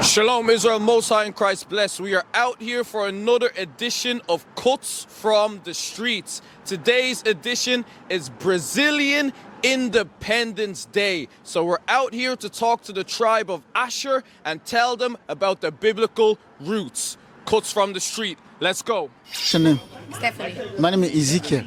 Shalom, Israel, Most High in Christ bless. We are out here for another edition of Cuts from the Streets. Today's edition is Brazilian Independence Day. So we're out here to talk to the tribe of Asher and tell them about the biblical roots. Cuts from the Street. Let's go. What's your name? Stephanie. My name is Ezekiel.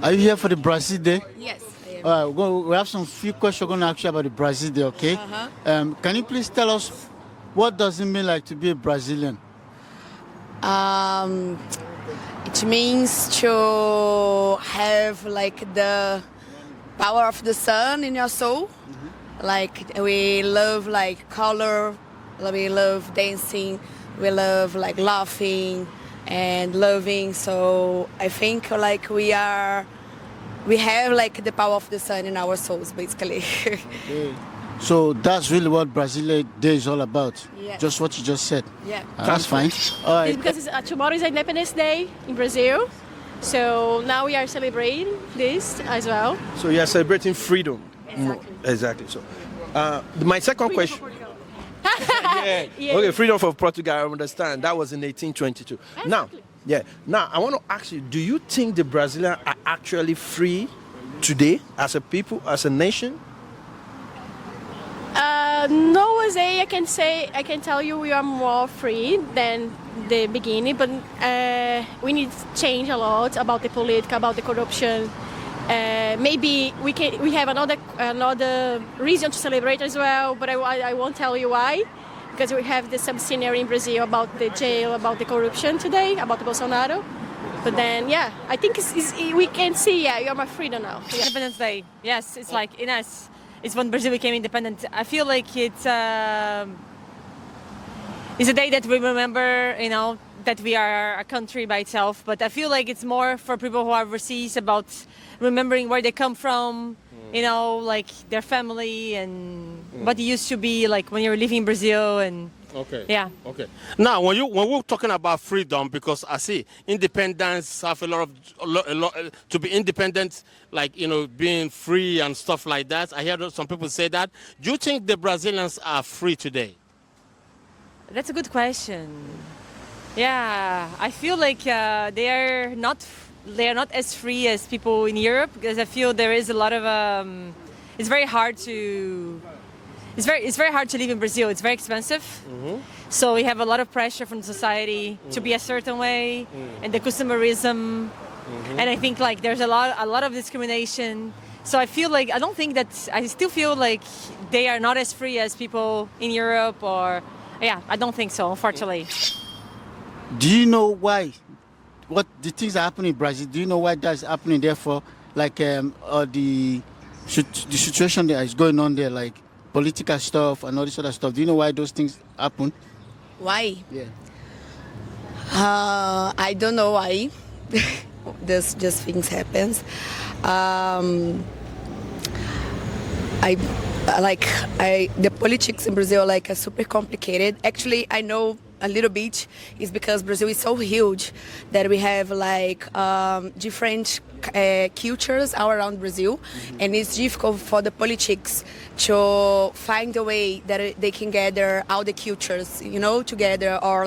Are you here for the Brazil Day? Yes, I am. All right, we have some few questions we're going to ask you about the Brazil Day, okay? Can you please tell us what does it mean like to be a Brazilian? It means to have like the power of the sun in your soul. Like we love like color, we love dancing, we love like laughing and loving. So I think like we have like the power of the sun in our souls, basically. Okay. So that's really what Brazil Day is all about. Yes. Just what you just said. Yeah. That's fine. All right. It's because tomorrow is Independence Day in Brazil. So now we are celebrating this as well. So you are celebrating freedom. Exactly. Exactly. So, my second question. Yeah. Okay, freedom for Portugal. I understand that was in 1822. Exactly. Now I want to ask you: do you think the Brazilians are actually free today, as a people, as a nation? No, Jose, I can tell you we are more free than the beginning, but we need to change a lot about the political, about the corruption. Maybe we have another reason to celebrate as well, but I won't tell you why, because we have the sub-scenario in Brazil about the jail, about the corruption today, about Bolsonaro. But then, yeah, I think we can see, yeah, you're more freedom now. Yeah. Independence Day. Yes, it's like in us. It's when Brazil became independent. I feel like it's a day that we remember, that we are a country by itself. But I feel like it's more for people who are overseas about remembering where they come from, like their family and what it used to be like when you were living in Brazil and. Okay. Yeah. Okay. Now, when we're talking about freedom, because I see independence have a lot to be independent, like being free and stuff like that. I hear some people say that. Do you think the Brazilians are free today? That's a good question. Yeah, I feel like they are not as free as people in Europe, because I feel there is a lot of it's very hard to live in Brazil. It's very expensive. So we have a lot of pressure from society to be a certain way, and the consumerism. And I think like there's a lot of discrimination. So I still feel like they are not as free as people in Europe, or I don't think so, unfortunately. Do you know why? What the things that happen in Brazil? Do you know why that's happening? Therefore, like the situation that is going on there, like political stuff and all this other stuff. Do you know why those things happen? Why? Yeah. I don't know why. This just things happens. The politics in Brazil are super complicated. Actually, I know a little bit. Is because Brazil is so huge that we have different cultures all around Brazil, and it's difficult for the politics to find a way that they can gather all the cultures, together, or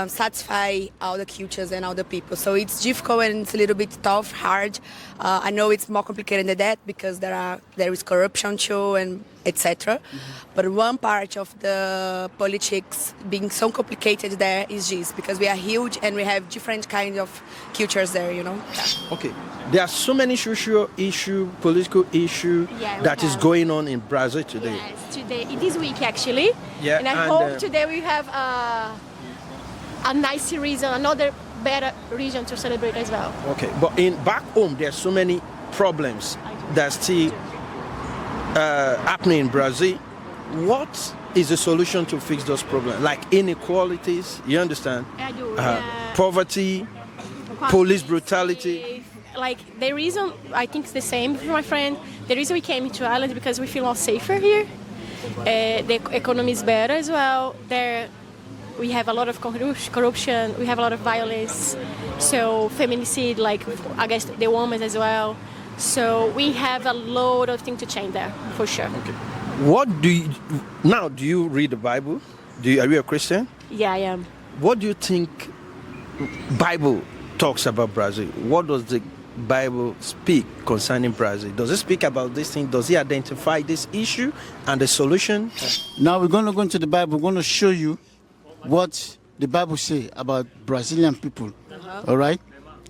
satisfy all the cultures and all the people. So it's difficult and it's a little bit tough, hard. I know it's more complicated than that because there is corruption too and etc. But one part of the politics being so complicated there is this, because we are huge and we have different kinds of cultures there, Okay, there are so many social issue, political issue that is going on in Brazil today. Yes, today, this week actually. Yeah, and I hope today we have a nice reason, another better reason to celebrate as well. Okay, but back home, there are so many problems that still happening in Brazil. What is the solution to fix those problems? Like inequalities, you understand? I do. Poverty, police brutality. Like the reason, I think it's the same for my friend. The reason we came to Ireland is because we feel more safer here. The economy is better as well. There, we have a lot of corruption. We have a lot of violence. So feminicide, against the women as well. So we have a lot of things to change there, for sure. Okay. Do you read the Bible? Are you a Christian? Yeah, I am. What do you think Bible talks about Brazil? What does the Bible speak concerning Brazil? Does it speak about this thing? Does it identify this issue and the solution? Now we're going to go into the Bible. We're going to show you what the Bible say about Brazilian people. All right?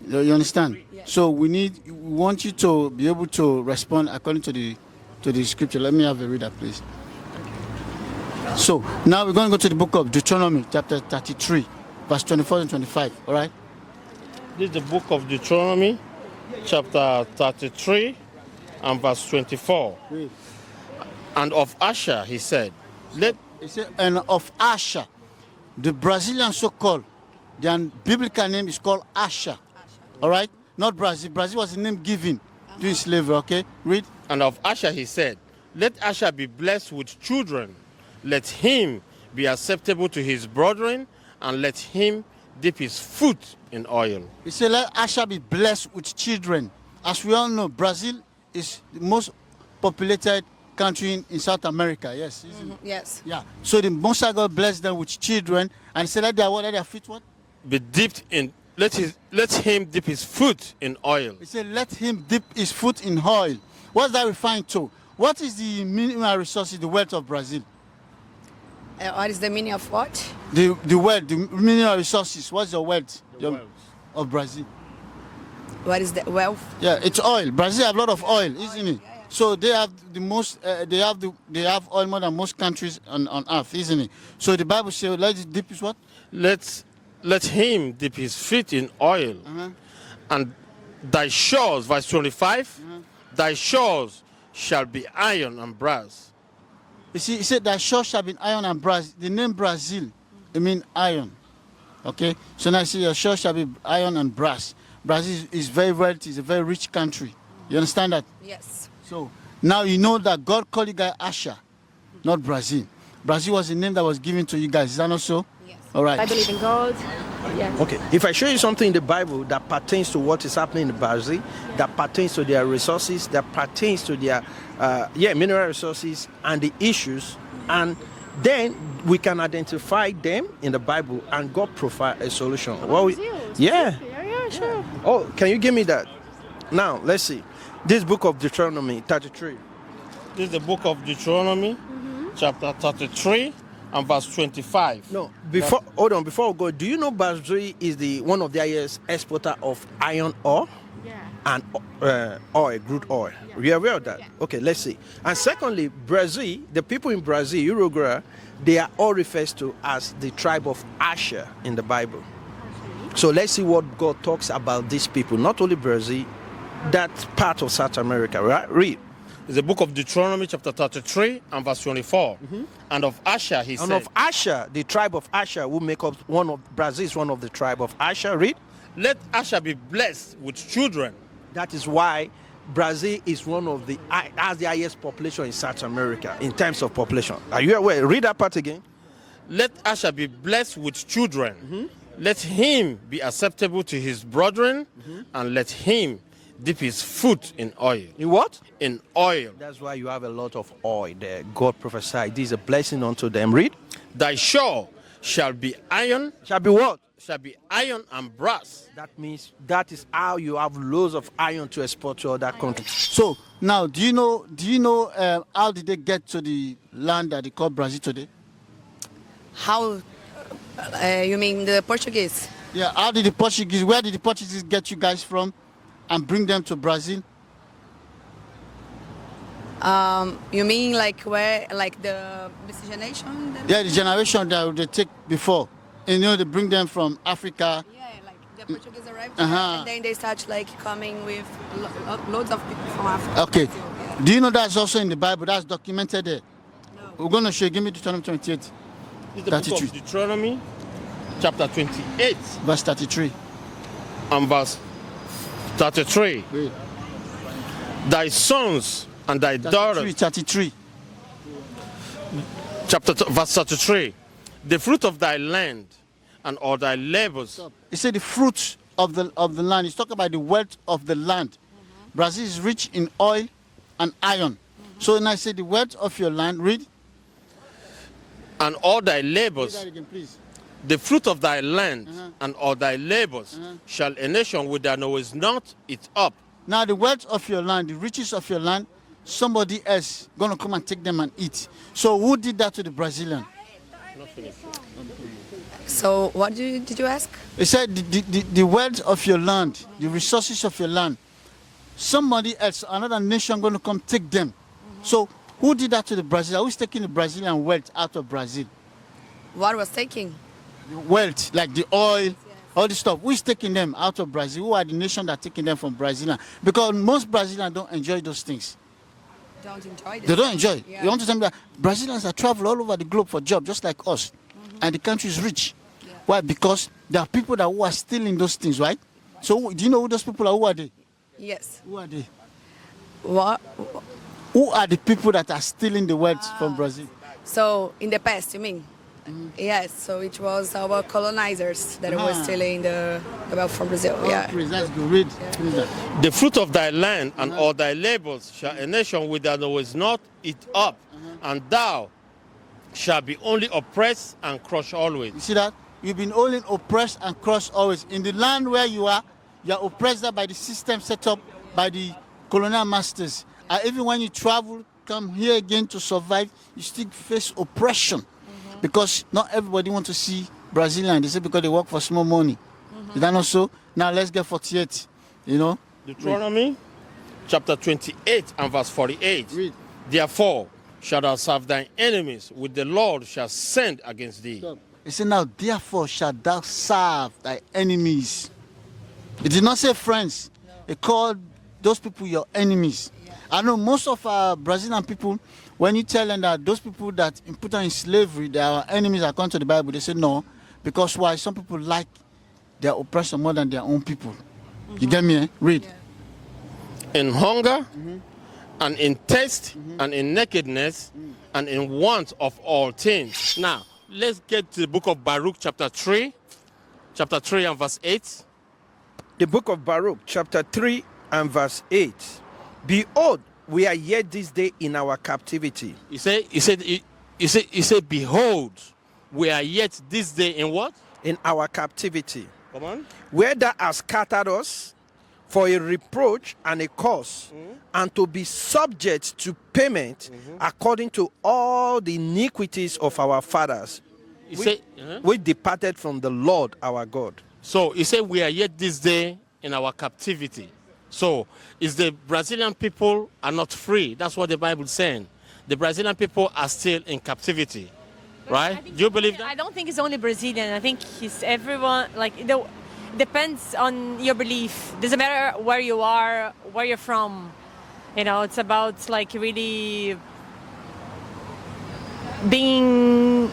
You understand? So we want you to be able to respond according to the scripture. Let me have a reader, please. So now we're going to go to the book of Deuteronomy, chapter 33, verse 24 and 25. All right? This is the book of Deuteronomy, chapter 33 and verse 24. Read. And of Asher, he said, He said, and of Asher, the Brazilian so-called, their biblical name is called Asher. All right? Not Brazil. Brazil was a name given during slavery, okay? Read. And of Asher he said, let Asher be blessed with children. Let him be acceptable to his brethren, and let him dip his foot in oil. He said, let Asher be blessed with children. As we all know, Brazil is the most populated country in South America. Yes, isn't it? Yes. Yeah. So the Most High God blessed them with children, and he said, let their feet what? Be dipped in, let him dip his foot in oil. He said, let him dip his foot in oil. What's that referring to? What is the mineral resources, the wealth of Brazil? What is the meaning of what? The wealth, the mineral resources. What's the wealth of Brazil? What is the wealth? Yeah, it's oil. Brazil have a lot of oil, isn't it? So they have the most. They have oil more than most countries on earth, isn't it? So the Bible says, let it dip his what? Let him dip his feet in oil, and thy shores, verse 25, thy shores shall be iron and brass. You see, he said that shores shall be iron and brass. The name Brazil, it means iron. Okay? So now you see your shores shall be iron and brass. Brazil is very wealthy, it's a very rich country. You understand that? Yes. So now you know that God called you guys Asher, not Brazil. Brazil was the name that was given to you guys. Is that not so? Yes. All right. I believe in God. Yes. Okay, if I show you something in the Bible that pertains to what is happening in Brazil, that pertains to their resources, that pertains to their mineral resources and the issues, and then we can identify them in the Bible and God provide a solution. Yeah. Yeah, sure. Oh, can you give me that? Now, let's see. This book of Deuteronomy 33. This is the book of Deuteronomy, chapter 33 and verse 25. No, hold on, before we go, do you know Brazil is one of the highest exporter of iron ore? Yeah. And oil, crude oil. Yeah. You are aware of that? Yeah. Okay, let's see. And secondly, Brazil, the people in Brazil, Uruguay, they are all referred to as the tribe of Asher in the Bible. So let's see what God talks about these people, not only Brazil, that part of South America, right? Read. It's the book of Deuteronomy, chapter 33 and verse 24. And of Asher, he said. And of Asher, the tribe of Asher, will make up Brazil is one of the tribe of Asher. Read. Let Asher be blessed with children. That is why Brazil is has the highest population in South America in terms of population. Are you aware? Read that part again. Let Asher be blessed with children. Let him be acceptable to his brethren, and let him dip his foot in oil. In what? In oil. That's why you have a lot of oil there. God prophesied. This is a blessing unto them. Read. Thy shore shall be iron. Shall be what? Shall be iron and brass. That means that is how you have loads of iron to export to other countries. So now, do you know how did they get to the land that they call Brazil today? How? You mean the Portuguese? Yeah. Where did the Portuguese get you guys from, and bring them to Brazil? You mean like where, like the miscegenation? Yeah, the generation that they take before. You know, they bring them from Africa. Yeah, like the Portuguese arrived Uh-huh. and then they start like coming with loads of people from Africa. Okay. Yeah. Do you know that's also in the Bible? That's documented there. No. We're going to show you. Give me Deuteronomy 28. This is the book of Deuteronomy, chapter 28. Verse 33. And verse 33. Wait. Thy sons and thy daughters. 33. Verse 33. The fruit of thy land and all thy labors. He said the fruits of the land. He's talking about the wealth of the land. Brazil is rich in oil and iron. So now I say the wealth of your land. Read. and all thy Say labors, that again, please. the fruit of thy land and all thy labors, shall a nation which thou knowest not eat up. Now the wealth of your land, the riches of your land, somebody else gonna come and take them and eat. So who did that to the Brazilian? So what did you ask? He said the wealth of your land, the resources of your land, somebody else, another nation gonna come take them. So who did that to the Brazilian? Who's taking the Brazilian wealth out of Brazil? What was taking? The wealth, like the oil, all this stuff. Who's taking them out of Brazil? Who are the nation that are taking them from Brazil? Because most Brazilians don't enjoy those things. Don't enjoy this. They don't enjoy it. Yeah. You want to tell me that Brazilians that travel all over the globe for jobs, just like us, and the country is rich. Yeah. Why? Because there are people that who are stealing those things, right? So do you know who those people are? Who are they? Yes. Who are they? What? Who are the people that are stealing the wealth from Brazil? So in the past, you mean? Yes. So it was our colonizers that were stealing the wealth from Brazil. Yeah. Please, that's good. Read that. The fruit of thy land and all thy labors shall a nation which thou knowest not eat up, and thou shalt be only oppressed and crushed always. You see that? You've been only oppressed and crushed always. In the land where you are oppressed by the system set up by the colonial masters. And even when you travel, come here again to survive, you still face oppression. Because not everybody wants to see Brazilian. They say because they work for small money. Is that not so? Now let's get 48. You know? Deuteronomy chapter 28 and verse 48. Read. Therefore shalt thou serve thine enemies, which the Lord shall send against thee. It said, now therefore shalt thou serve thy enemies. It did not say friends. It called those people your enemies. I know most of our Brazilian people, when you tell them that those people that put on in slavery, they are our enemies according to the Bible, they say no. Because why? Some people like their oppressor more than their own people. You get me? Eh? Read. In hunger and in thirst and in nakedness and in want of all things. Now, let's get to the book of Baruch chapter 3 and verse 8. The book of Baruch, chapter 3 and verse 8. Behold, we are yet this day in our captivity. He said, behold, we are yet this day in what? In our captivity. Come on. Where thou hast scattered us for a reproach and a curse, and to be subject to payment according to all the iniquities of our fathers, which departed from the Lord our God. So he said, we are yet this day in our captivity. So is the Brazilian people are not free? That's what the Bible is saying. The Brazilian people are still in captivity, right? Do you believe that? I don't think it's only Brazilian. I think it's everyone. Like it depends on your belief. Doesn't matter where you are, where you're from. You know, it's about like really being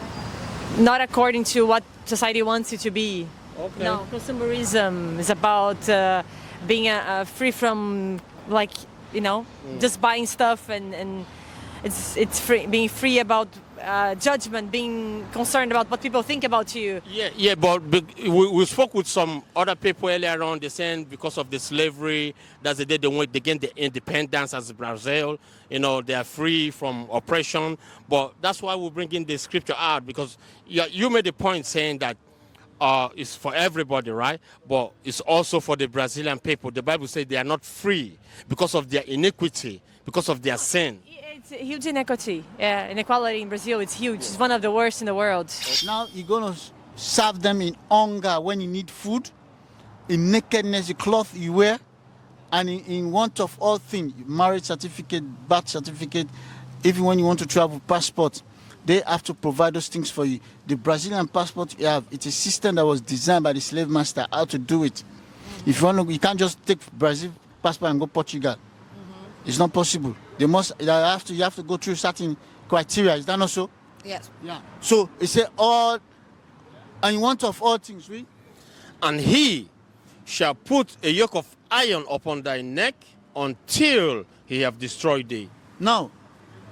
not according to what society wants you to be. Okay. No, consumerism is about being free from like just buying stuff and it's free, being free about judgment, being concerned about what people think about you. Yeah, but we spoke with some other people earlier on. They're saying because of the slavery, that's the day they gain the independence as Brazil. You know, they are free from oppression. But that's why we bring in the scripture out, because you made a point saying that it's for everybody, right? But it's also for the Brazilian people. The Bible says they are not free because of their iniquity, because of their sin. It's a huge inequity. Yeah, inequality in Brazil, it's huge. It's one of the worst in the world. Now you're going to serve them in hunger when you need food, in nakedness, the cloth you wear, and in want of all things, marriage certificate, birth certificate, even when you want to travel, passport. They have to provide those things for you. The Brazilian passport you have, it's a system that was designed by the slave master how to do it. If you want to, you can't just take Brazil passport and go Portugal. It's not possible. You have to go through certain criteria. Is that not so? Yes. Yeah. So it said all, and you want of all things, read. And he shall put a yoke of iron upon thy neck until he have destroyed thee. Now,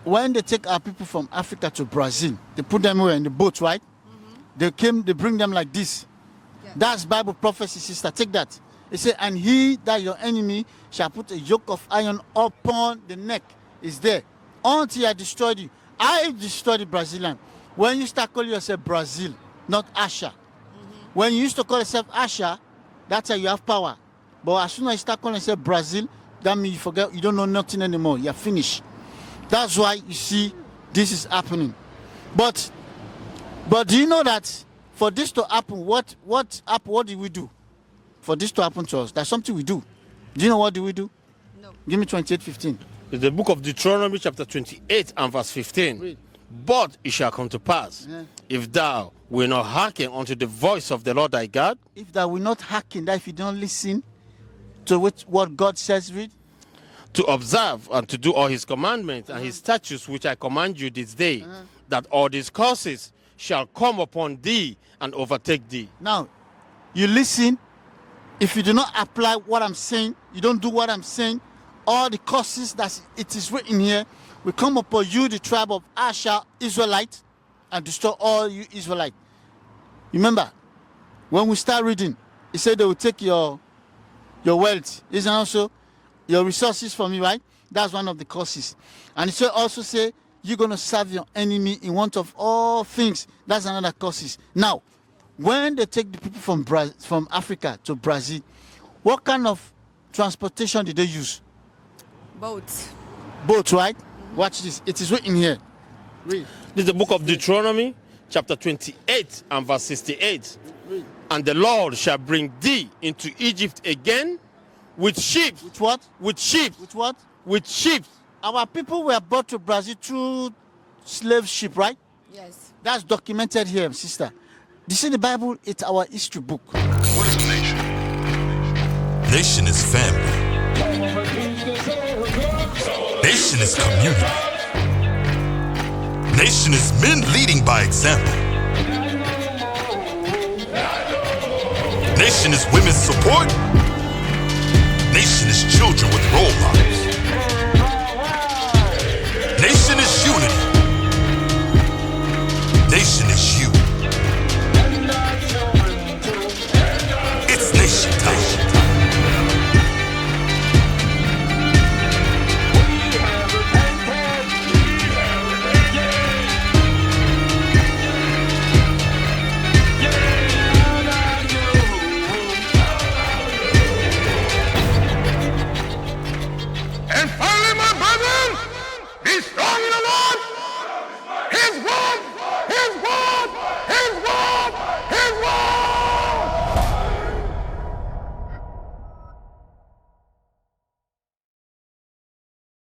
when they take our people from Africa to Brazil, they put them in the boat, right? They bring them like this. Yeah. That's Bible prophecy, sister. Take that. It said, and he that your enemy shall put a yoke of iron upon the neck. Is there until I destroyed you. I destroyed the Brazilian. when you start calling yourself Brazil, not Asha. When you used to call yourself Asha, that's how you have power. But as soon as you start calling yourself Brazil, that means you forget, you don't know nothing anymore. You're finished. That's why you see this is happening. But do you know that for this to happen, what did we do? For this to happen to us, that's something we do. Do you know what do we do? No. Give me 28:15. It's the book of Deuteronomy chapter 28 and verse 15. Read. But it shall come to pass, if thou wilt not hearken unto the voice of the Lord thy God, If that will not hearken, that if you don't listen to what God says, read. to observe and to do all his commandments and his statutes which I command you this day, that all these curses shall come upon thee and overtake thee. Now, you listen. If you do not apply what I'm saying, you don't do what I'm saying, all the curses that it is written here will come upon you, the tribe of Asher, Israelite, and destroy all you Israelite. Remember, when we start reading, it said they will take your wealth, isn't also your resources from you, right? That's one of the curses. And it also say you're going to serve your enemy in want of all things. That's another curses. Now, when they take the people from Africa to Brazil, what kind of transportation did they use? Boats. Boats, right? Watch this. It is written here. Read. This is the book of Deuteronomy chapter 28 and verse 68. And the Lord shall bring thee into Egypt again with sheep. With what? With sheep. With what? With sheep. Our people were brought to Brazil through slave ship, right? Yes. That's documented here, sister. You see, the Bible, it's our history book. What is a nation? Nation is family. Nation is community. Nation is men leading by example. Nation is women's support. Nation is children with role models. Nation is unity. Nation is you.